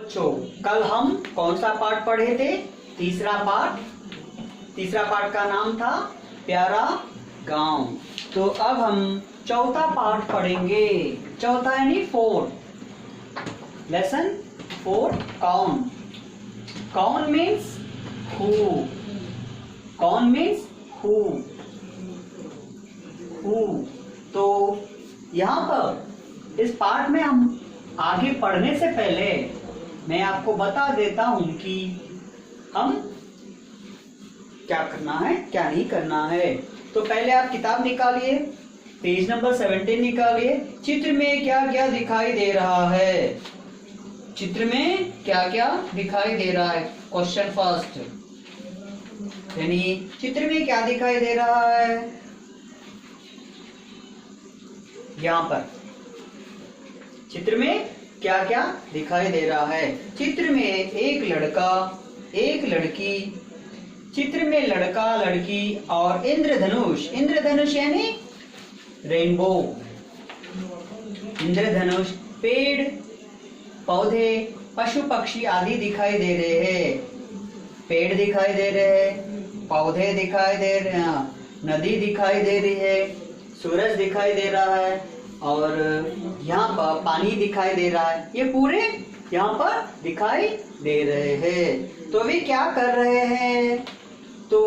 बच्चों, कल हम कौन सा पाठ पढ़े थे? तीसरा पाठ का नाम था प्यारा गांव। तो अब हम चौथा पाठ पढ़ेंगे। चौथा यानी 4, लेसन 4 कौन। कौन मीन्स हु। कौन मीन्स हु। तो यहाँ पर इस पाठ में हम आगे पढ़ने से पहले मैं आपको बता देता हूं कि हम क्या करना है, क्या नहीं करना है। तो पहले आप किताब निकालिए, पेज नंबर 17 निकालिए। चित्र में क्या क्या दिखाई दे रहा है? चित्र में क्या क्या दिखाई दे रहा है? क्वेश्चन फर्स्ट, यानी चित्र में क्या दिखाई दे रहा है? यहाँ पर चित्र में क्या क्या दिखाई दे रहा है? चित्र में एक लड़का, एक लड़की, चित्र में लड़का, लड़की और इंद्रधनुष। इंद्रधनुष यानी रेनबो। इंद्रधनुष, पेड़ पौधे, पशु पक्षी आदि दिखाई दे रहे हैं। पेड़ दिखाई दे रहे हैं, पौधे दिखाई दे रहे हैं, नदी दिखाई दे रही है, सूरज दिखाई दे रहा है और यहाँ पर पानी दिखाई दे रहा है। ये पूरे यहाँ पर दिखाई दे रहे हैं। तो वे क्या कर रहे हैं? तो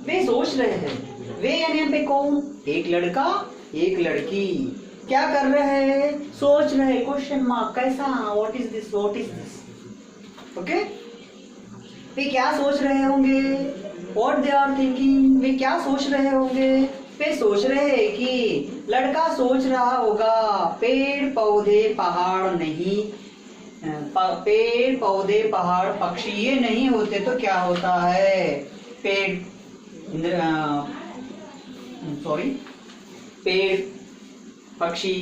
वे सोच रहे हैं। वे यानी पे कौन? एक लड़का, एक लड़की क्या कर रहे हैं? सोच रहे। क्वेश्चन मार्क, कैसा? What is this, what is this. Okay, वे क्या सोच रहे होंगे? What they are thinking. वे क्या सोच रहे होंगे? वे सोच रहे हैं कि लड़का सोच रहा होगा पेड़ पौधे पहाड़ नहीं, पेड़ पौधे पहाड़ पक्षी ये नहीं होते तो क्या होता है? पेड़ पेड़ पक्षी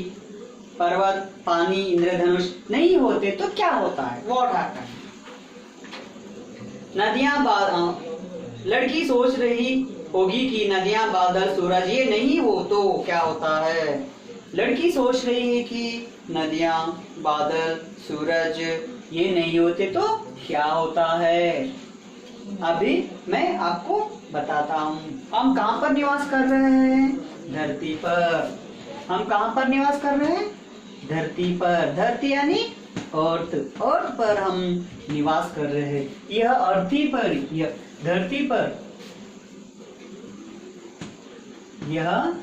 पर्वत पानी इंद्रधनुष नहीं होते तो क्या होता है? What happen. नदियां, लड़की सोच रही होगी कि नदियां बादल सूरज ये नहीं हो तो क्या होता है? लड़की सोच रही है कि नदियां बादल सूरज ये नहीं होते तो क्या होता है? अभी मैं आपको बताता हूँ। हम कहाँ पर निवास कर रहे हैं? धरती पर। हम कहाँ पर निवास कर रहे हैं? धरती पर। धरती यानी अर्थ। अर्थ पर हम निवास कर रहे हैं। यह अर्थी पर, यह धरती पर, यह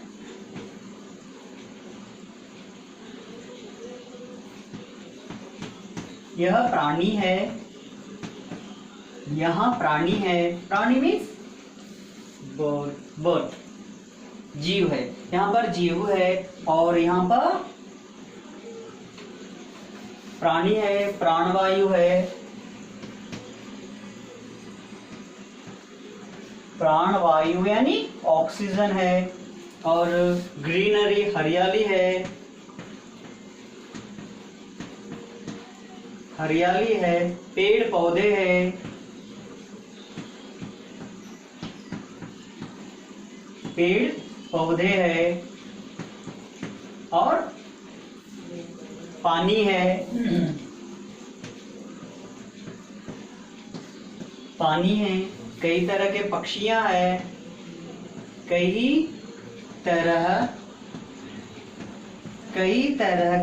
प्राणी है। यहाँ प्राणी है। प्राणी मीन्स बर्ड, जीव है। यहाँ पर जीव है और यहाँ पर प्राणी है, प्राणवायु है। प्राणवायु यानी ऑक्सीजन है और ग्रीनरी हरियाली है। हरियाली है, पेड़ पौधे हैं, पेड़ पौधे है और पानी है। पानी है, कई तरह के पक्षियां हैं, कई तरह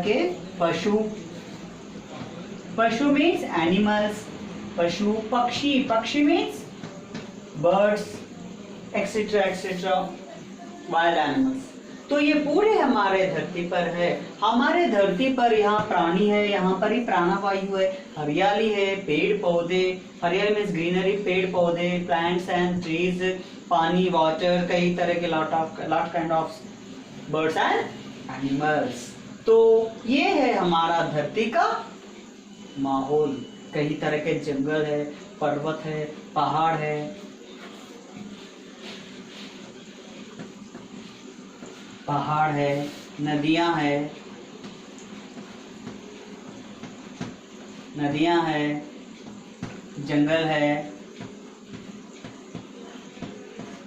के पशु। पशु मीन्स एनिमल्स। पशु, पक्षी, पक्षी means birds etcetera etcetera, wild animals. तो ये पूरे हमारे धरती पर है। हमारे धरती पर यहाँ प्राणी है, यहाँ पर ही प्राणवायु है, हरियाली है, पेड़ पौधे। हरियाली मीन्स ग्रीनरी, पेड़ पौधे, प्लांट्स एंड ट्रीज, पानी, वाटर, कई तरह के lot kind of birds and animals. तो ये है हमारा धरती का माहौल। कई तरह के जंगल है, पर्वत है, पहाड़ है, नदियां है, जंगल है।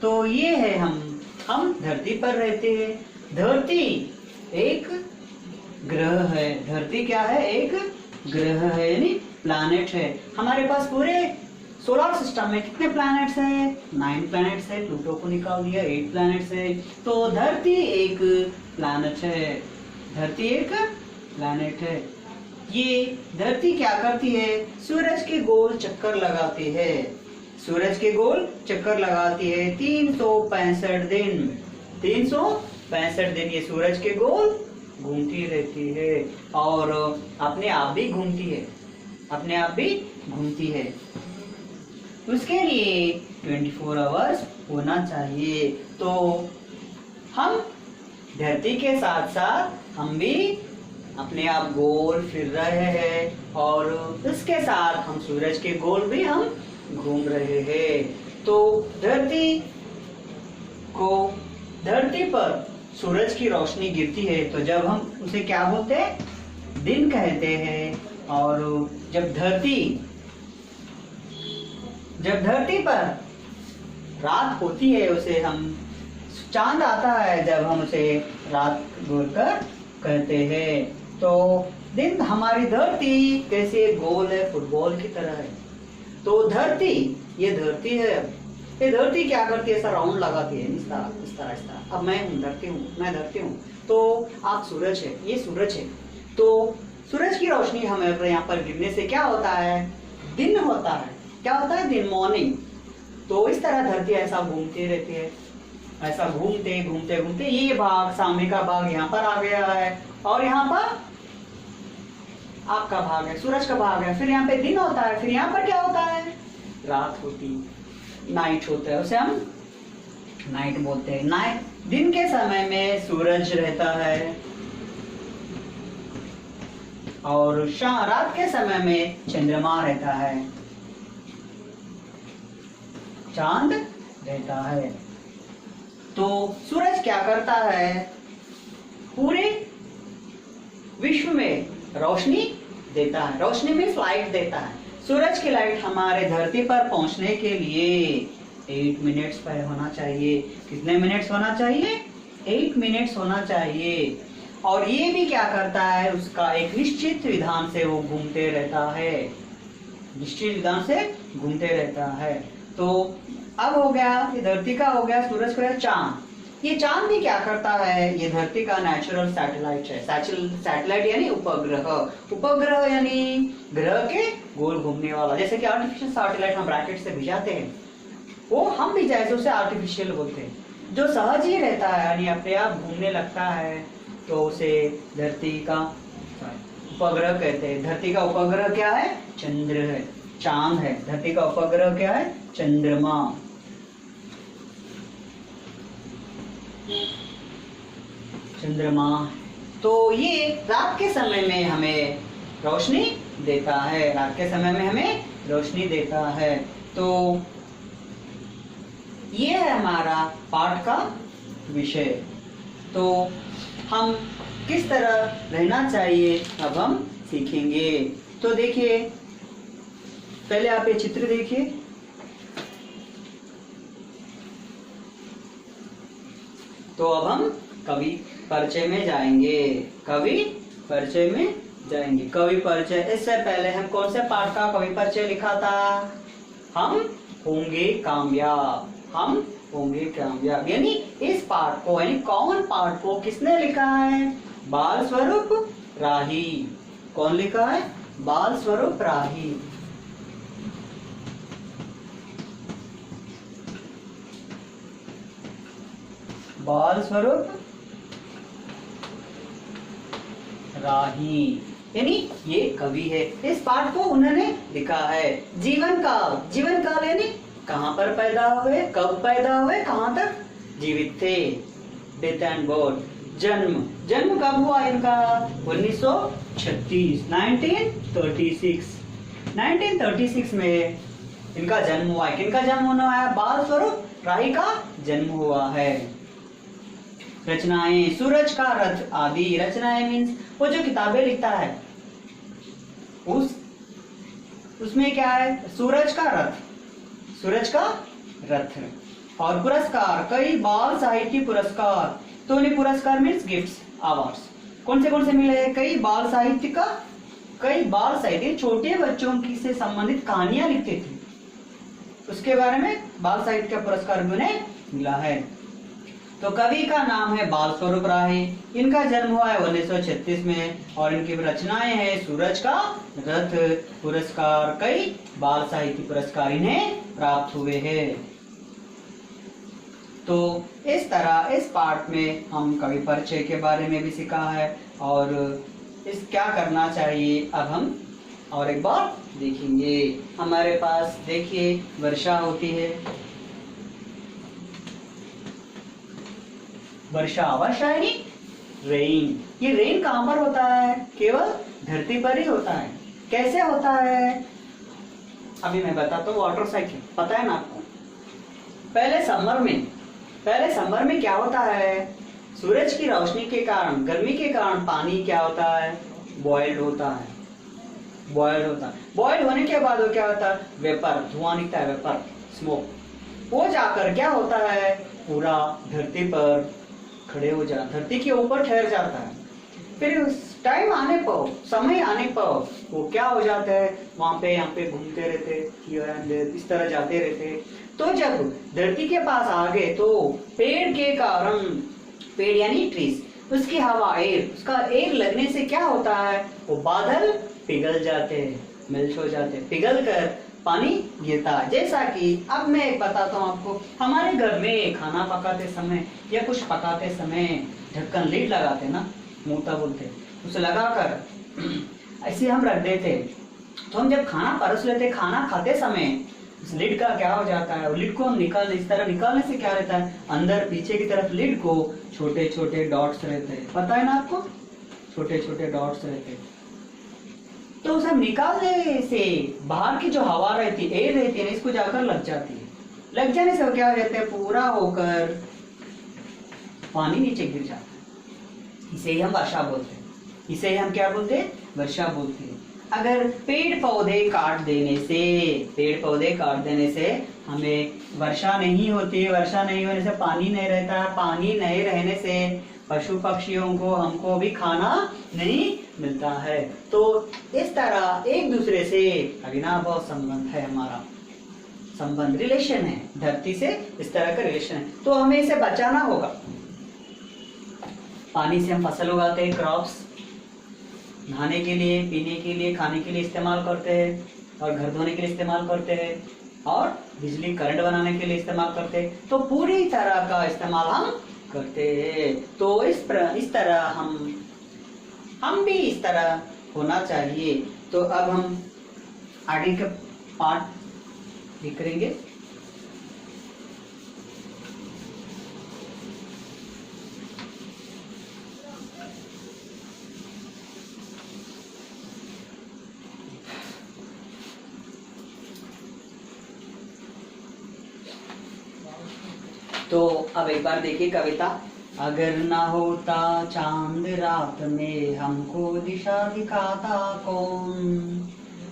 तो ये है हम धरती पर रहते हैं। धरती एक ग्रह है। धरती क्या है? एक ग्रह है, यानी प्लैनेट है। हमारे पास पूरे सोलर सिस्टम में कितने प्लैनेट्स हैं? 9 प्लैनेट्स है। प्लूटो को निकाल दिया, 8 प्लैनेट्स है। तो धरती एक प्लैनेट है। धरती एक प्लैनेट है। ये धरती क्या करती है? सूरज के गोल चक्कर लगाती है। सूरज के गोल चक्कर लगाती है 365 दिन। 365 दिन ये सूरज के गोल घूमती रहती है और अपने आप भी घूमती है। अपने आप भी घूमती है। उसके लिए 24 आवर्स होना चाहिए। तो हम धरती के साथ साथ हम भी अपने आप गोल फिर रहे हैं और इसके साथ हम सूरज के गोल भी हम घूम रहे हैं। तो धरती पर सूरज की रोशनी गिरती है तो जब हम उसे क्या बोलते हैं? दिन कहते हैं। और जब धरती पर रात होती है उसे हम चांद आता है जब हम उसे रात बोलकर कहते हैं। तो दिन हमारी धरती कैसे गोल है? फुटबॉल की तरह है। तो धरती, ये धरती है। ये धरती क्या करती है? ऐसा राउंड लगाती है इस तरह। अब मैं धरती हूँ। तो आप सूरज है, ये सूरज है। तो सूरज की रोशनी हमें यहाँ पर गिरने से क्या होता है? दिन होता है। क्या होता है? दिन, मॉर्निंग। तो इस तरह धरती ऐसा घूमती रहती है। ऐसा घूमते घूमते घूमते ये भाग, सामने का भाग यहाँ पर आ गया है और यहाँ पर आपका भाग है, सूरज का भाग है। फिर यहाँ पे दिन होता है। फिर यहाँ पर क्या होता है? रात होती, नाइट होता है। उसे हम नाइट बोलते हैं। नाइट, दिन के समय में सूरज रहता है और रात के समय में चंद्रमा रहता है, चांद रहता है। तो सूरज क्या करता है? पूरे विश्व में रोशनी देता है। रोशनी में लाइट देता है। सूरज की लाइट हमारे धरती पर पहुंचने के लिए 8 मिनट्स पर होना चाहिए। कितने मिनट्स होना चाहिए? 8 मिनट्स होना चाहिए। और ये भी क्या करता है? उसका एक निश्चित विधान से वो घूमते रहता है। निश्चित विधान से घूमते रहता है। तो अब हो गया, ये धरती का हो गया, सूरज का चांद। ये चांद भी क्या करता है? ये धरती का नेचुरल सैटेलाइट है। सैटेलाइट यानी उपग्रह। उपग्रह यानी ग्रह के गोल घूमने वाला। जैसे कि आर्टिफिशियल सैटेलाइट हम रॉकेट से भिजाते हैं, वो हम भी जैसे उसे आर्टिफिशियल बोलते हैं। जो सहज ही रहता है यानी अपने आप घूमने लगता है तो उसे धरती का उपग्रह कहते हैं। धरती का उपग्रह क्या है? चंद्र है, चांद है। धरती का उपग्रह क्या है? चंद्रमा। चंद्रमा। तो ये रात के समय में हमें रोशनी देता है। रात के समय में हमें रोशनी देता है। तो ये है हमारा पाठ का विषय। तो हम किस तरह रहना चाहिए अब हम सीखेंगे। तो देखिए, पहले आप ये चित्र देखिए। तो अब हम कवि परिचय में जाएंगे। कवि परिचय में जाएंगे। कवि परिचय, इससे पहले हम कौन से पाठ का कवि परिचय लिखा था? हम होंगे कामयाब। हम होंगे कामयाब यानी इस पाठ को, यानी कौन पाठ को किसने लिखा है? बाल स्वरूप राही। कौन लिखा है? बाल स्वरूप राही। बाल स्वरूप राही यानी ये कवि है। इस पाठ को उन्होंने लिखा है। जीवन काल यानी कहाँ पर पैदा हुए, कब पैदा हुए, कहाँ तक जीवित थे। डेथ एंड बर्थ, जन्म कब हुआ इनका? 1936, 1936 में इनका जन्म हुआ है। किनका जन्म होना है? बाल स्वरूप राही का जन्म हुआ है। रचनाएं, सूरज का रथ आदि। रचनाएं मीन्स वो जो किताबें लिखता है उसमें क्या है? सूरज का रथ। और पुरस्कार, कई बाल साहित्य पुरस्कार। तो उन्हें पुरस्कार मीन्स गिफ्ट्स, अवार्ड्स। कौन से मिले हैं? कई बाल साहित्य का कई बाल साहित्य छोटे बच्चों की से संबंधित कहानियां लिखते थे, उसके बारे में बाल साहित्य का पुरस्कार भी उन्हें मिला है। तो कवि का नाम है बाल स्वरूप राय। इनका जन्म हुआ है 1936 में और इनकी रचनाएं हैं सूरज का रथ पुरस्कार, कई बाल साहित्य पुरस्कार इन्हें प्राप्त हुए हैं। तो इस तरह इस पार्ट में हम कवि परिचय के बारे में भी सीखा है और इस क्या करना चाहिए अब हम और एक बार देखेंगे। हमारे पास देखिए वर्षा होती है, वर्षा वर्षा यानी रेन। ये रेन कहां पर होता है? केवल धरती पर ही होता है। कैसे होता है अभी मैं बताता हूँ। वाटर साइकिल पता है ना आपको? पहले समर में क्या होता है? सूरज की रोशनी के कारण, गर्मी के कारण पानी क्या होता है? बॉइल्ड होता है। बॉइल्ड होने के बाद वो क्या होता है? वेपर, धुआं निकलता है, वेपर, स्मोक। वो जाकर क्या होता है? पूरा धरती पर खड़े हो जाता, धरती के ऊपर ठहर जाता है। फिर उस टाइम आने पर, समय आने पर वो क्या हो जाता है? वहां पे यहाँ पे घूमते रहते, इस तरह जाते रहते। तो जब धरती के पास आ गए तो पेड़ के कारण, पेड़ यानी ट्रीज, उसकी हवा, एयर, उसका एयर लगने से क्या होता है? वो बादल पिघल जाते हैं, मेल्ट हो जाते हैं, पिघल कर पानी गिरता है। जैसा कि अब मैं एक बताता हूँ आपको, हमारे घर में खाना पकाते समय या कुछ पकाते समय ढक्कन लीड लगाते ना, मोटा बोलते, उसे लगाकर ऐसे हम रख देते। तो हम जब खाना परोस लेते, खाना खाते समय इस लिड का क्या हो जाता है? लिड को हम निकाल, इस तरह निकालने से क्या रहता है? अंदर पीछे की तरफ लिड को छोटे छोटे डॉट्स रहते हैं, पता है ना आपको? छोटे छोटे डॉट्स रहते हैं। तो उसे निकालने से बाहर की जो हवा रहती है, एयर रहती है, इसको जाकर लग जाती है। लग जाने से वो क्या हो जाता है? पूरा होकर पानी नीचे गिर जाता है। इसे ही हम वर्षा बोलते हैं। इसे ही हम क्या बोलते हैं? वर्षा बोलते हैं। अगर पेड़ पौधे काट देने से हमें वर्षा नहीं होती। वर्षा नहीं होने से पानी नहीं रहता। पानी नहीं रहने से पशु पक्षियों को, हमको भी खाना नहीं मिलता है। तो इस तरह एक दूसरे से अविनाभाव संबंध है, हमारा संबंध, रिलेशन है, धरती से इस तरह का रिलेशन है। तो हमें इसे बचाना होगा। पानी से हम फसल उगाते हैं, क्रॉप्स, नहाने के लिए, पीने के लिए, खाने के लिए इस्तेमाल करते हैं और घर धोने के लिए इस्तेमाल करते हैं और बिजली, करंट बनाने के लिए इस्तेमाल करते हैं। तो पूरी तरह का इस्तेमाल हम करते हैं। तो इस तरह हम भी इस तरह होना चाहिए। तो अब हम आगे का पार्ट करेंगे। तो अब एक बार देखिए कविता। अगर ना होता चांद रात में हमको दिशा दिखाता कौन?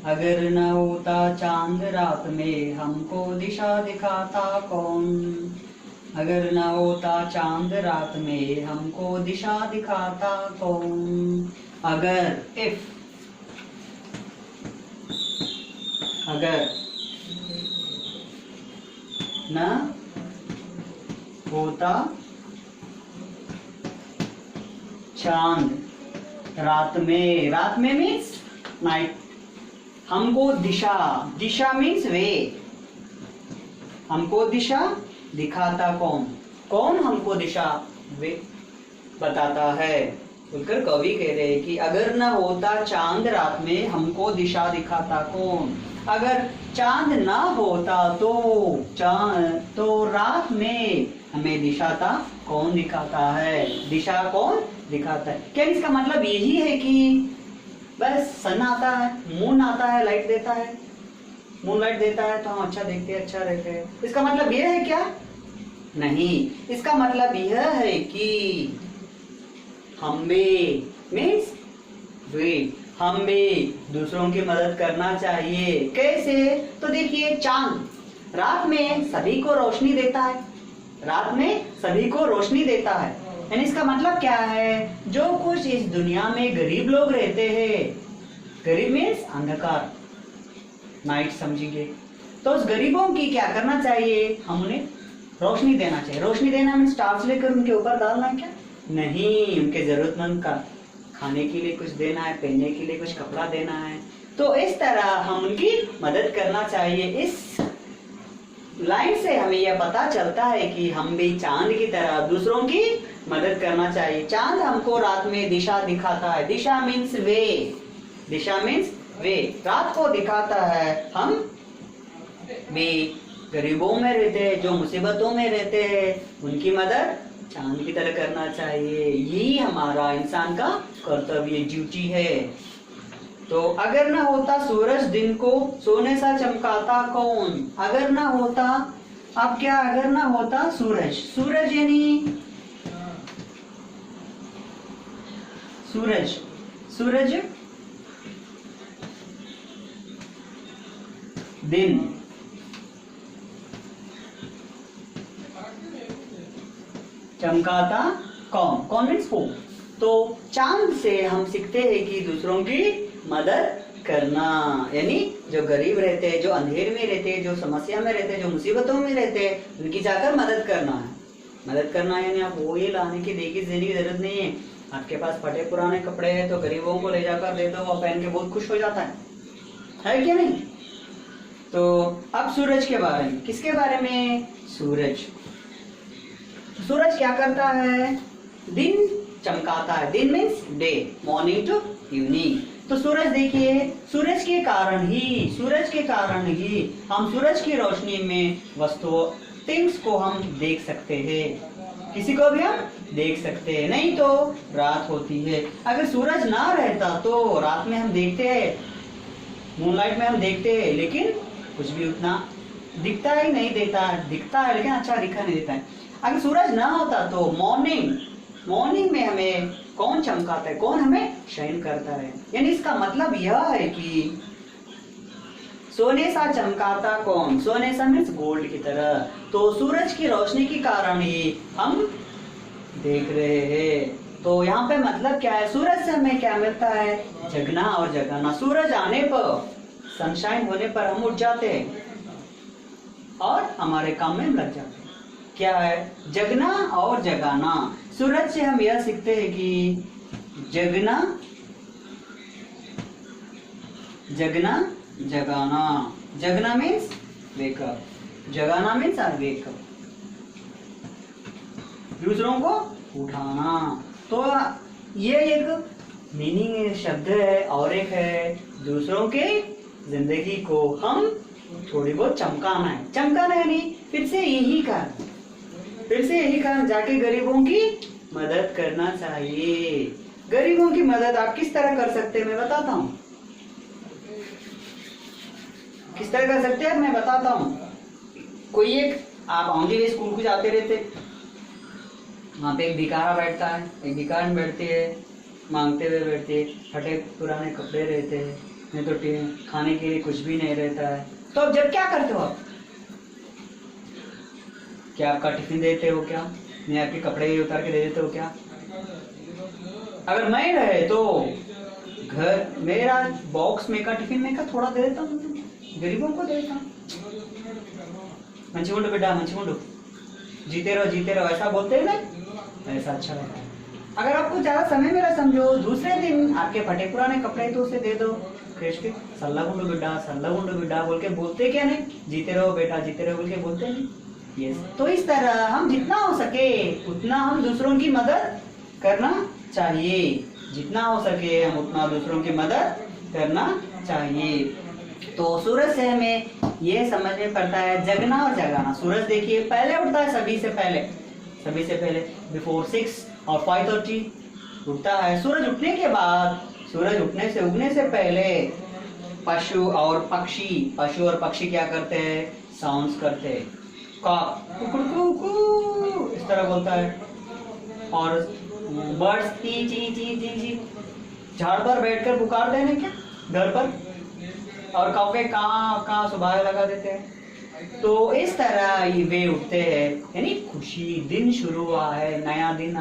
अगर न होता चांद रात में हमको दिशा दिखाता कौन? अगर न होता चांद रात में हमको दिशा दिखाता कौन? अगर, इफ, अगर न होता चांद रात में मीन्स नाइट, हमको दिशा मीन्स वे, हमको दिशा दिखाता कौन हमको दिशा वे बताता है। बोलकर कवि कह रहे हैं कि अगर न होता चांद रात में हमको दिशा दिखाता कौन? अगर चांद ना होता तो रात में हमें दिशा था कौन दिखाता है? दिशा कौन दिखाता है? क्या इसका मतलब यही है कि बस सन आता है, मून आता है, लाइट देता है, मून लाइट देता है तो हम अच्छा देखते हैं, अच्छा रहते हैं? इसका मतलब यह है क्या? नहीं, इसका मतलब यह है कि हमें मीन्स वे, हमें दूसरों की मदद करना चाहिए। कैसे? तो देखिए, चांद रात में सभी को रोशनी देता है, रात में सभी को रोशनी देता है। यानी इसका मतलब क्या है? जो कुछ इस दुनिया में गरीब लोग रहते हैं, गरीब मीन्स अंधकार, नाइट समझिए। तो उस गरीबों की क्या करना चाहिए, हम उन्हें रोशनी देना चाहिए। रोशनी देना मीन्स टॉर्च लेकर उनके ऊपर डालना क्या, नहीं, उनके जरूरतमंद का खाने के लिए कुछ देना है, पहनने के लिए कुछ कपड़ा देना है। तो इस तरह हम उनकी मदद करना चाहिए। इस लाइन से हमें यह पता चलता है कि हम भी चांद की तरह दूसरों की मदद करना चाहिए। चांद हमको रात में दिशा दिखाता है, दिशा मीन्स वे, दिशा मीन्स वे, रात को दिखाता है। हम भी गरीबों में रहते हैं, जो मुसीबतों में रहते हैं, उनकी मदद चांद की तरह करना चाहिए। यही हमारा इंसान का कर्तव्य, ड्यूटी है। तो अगर ना होता सूरज दिन को सोने सा चमकाता कौन, अगर ना होता, अब क्या, अगर ना होता सूरज, सूरज यानी सूरज, सूरज दिन, चमकाता कौन, कौन मीन्स वो। तो चांद से हम सीखते हैं कि दूसरों की मदद करना, यानी जो गरीब रहते हैं, जो अंधेर में रहते हैं, जो समस्या में रहते हैं, जो मुसीबतों में रहते हैं, उनकी जाकर मदद करना है। मदद करना यानी आप वो ये लाने की देने की जरूरत नहीं है। आपके पास फटे पुराने कपड़े हैं तो गरीबों को ले जाकर दे दो, वो पहन के बहुत खुश हो जाता है क्या नहीं। तो अब सूरज के बारे में, किसके बारे में, सूरज। सूरज क्या करता है, दिन चमकाता है, दिन means day, morning to evening. तो सूरज देखिए, सूरज के कारण ही, सूरज के कारण ही हम सूरज की रोशनी में वस्तुओं, थिंग्स को हम देख सकते हैं, किसी को भी हम देख सकते हैं। नहीं तो रात होती है। अगर सूरज ना रहता तो रात में हम देखते हैं, मूनलाइट में हम देखते हैं, लेकिन कुछ भी उतना दिखता ही नहीं देता, दिखता है लेकिन अच्छा दिखा नहीं देता है। अगर सूरज ना होता तो मॉर्निंग में हमें कौन चमकाता है, कौन हमें शाइन करता है। यानी इसका मतलब यह है कि सोने सा चमकाता कौन, सोने सा मीन्स गोल्ड की तरह। तो सूरज की रोशनी के कारण ही हम देख रहे हैं। तो यहाँ पे मतलब क्या है, सूरज से हमें क्या मिलता है, जगना और जगाना। सूरज आने पर, सनशाइन होने पर हम उठ जाते हैं और हमारे काम में लग जाते हैं। क्या है, जगना और जगाना। सूरज से हम यह सीखते हैं कि जगना, जगना, जगाना। जगना मीन्स वेक अप, जगाना मीन्स वेक अप, दूसरों को उठाना। तो ये एक मीनिंग शब्द है। और एक है, दूसरों के जिंदगी को हम थोड़ी बहुत चमकाना है। चमकाना है नहीं, फिर से यही कारण जाके गरीबों की मदद करना चाहिए। गरीबों की मदद आप किस तरह कर सकते हैं, मैं बताता हूँ। किस तरह कर सकते हैं मैं बताता हूँ। कोई एक, आप ऑनली वे स्कूल को जाते रहते, वहाँ पे एक भिखारा बैठता है, एक भिखारन बैठती है, मांगते हुए बैठती है, फटे पुराने कपड़े रहते हैं, नहीं तो खाने के लिए कुछ भी नहीं रहता है। तो अब जब क्या करते हो आप, क्या आपका टिफिन देते हो क्या, नहीं आपके कपड़े उतार के दे देते हो क्या। अगर मैं रहे तो घर मेरा बॉक्स में का टिफिन में का थोड़ा दे देता हूँ, गरीबों को दे देता हूँ। मंचमुंडो बेटा, मंचमुंडो, जीते रहो, ऐसा बोलते हैं ना, ऐसा अच्छा लगता है। अगर आपको ज्यादा समय मेरा समझो, दूसरे दिन आपके फटे पुराने कपड़े तो उसे दे दो, के सल्ला गुंडो बेटा बोल के बोलते क्या नहीं, जीते रहो बेटा, जीते रहो बोल के बोलते नहीं। यस, तो इस तरह हम जितना हो सके उतना हम दूसरों की मदद करना चाहिए। जितना हो सके हम उतना दूसरों की मदद करना चाहिए। तो सूरज से हमें ये समझ में पड़ता है जगना और जगाना। सूरज देखिए पहले उठता है, सभी से पहले बिफोर 6 और 5:30 उठता है। सूरज उठने के बाद, सूरज उगने से पहले पशु और पक्षी क्या करते हैं, साउंड्स करते हैं, कुकू इस तरह बोलता है। और बर्ड्स ची झाड़ पर बैठकर पुकारते हैं क्या घर पर, और कौवे कहाँ सुबह लगा देते हैं। तो इस तरह ये वे उठते हैं, यानी खुशी, दिन शुरू हुआ है, नया दिन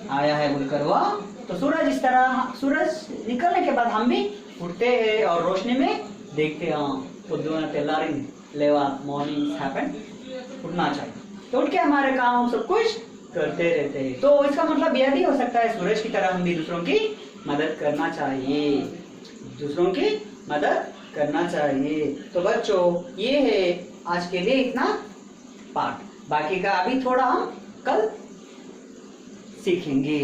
आया है बोलकर वह तो सूरज इस तरह, सूरज निकलने के बाद हम भी उठते हैं और रोशनी में देखते हैं। పొద్దున తెల్లారి लेवा मॉर्निंग हैपन, उठना चाहिए। तो उठ के हमारे काम सब कुछ करते रहते हैं। तो इसका मतलब यह भी हो सकता है सूरज की तरह हम भी दूसरों की मदद करना चाहिए, दूसरों की मदद करना चाहिए। तो बच्चों ये है आज के लिए इतना पाठ, बाकी का अभी थोड़ा हम कल सीखेंगे।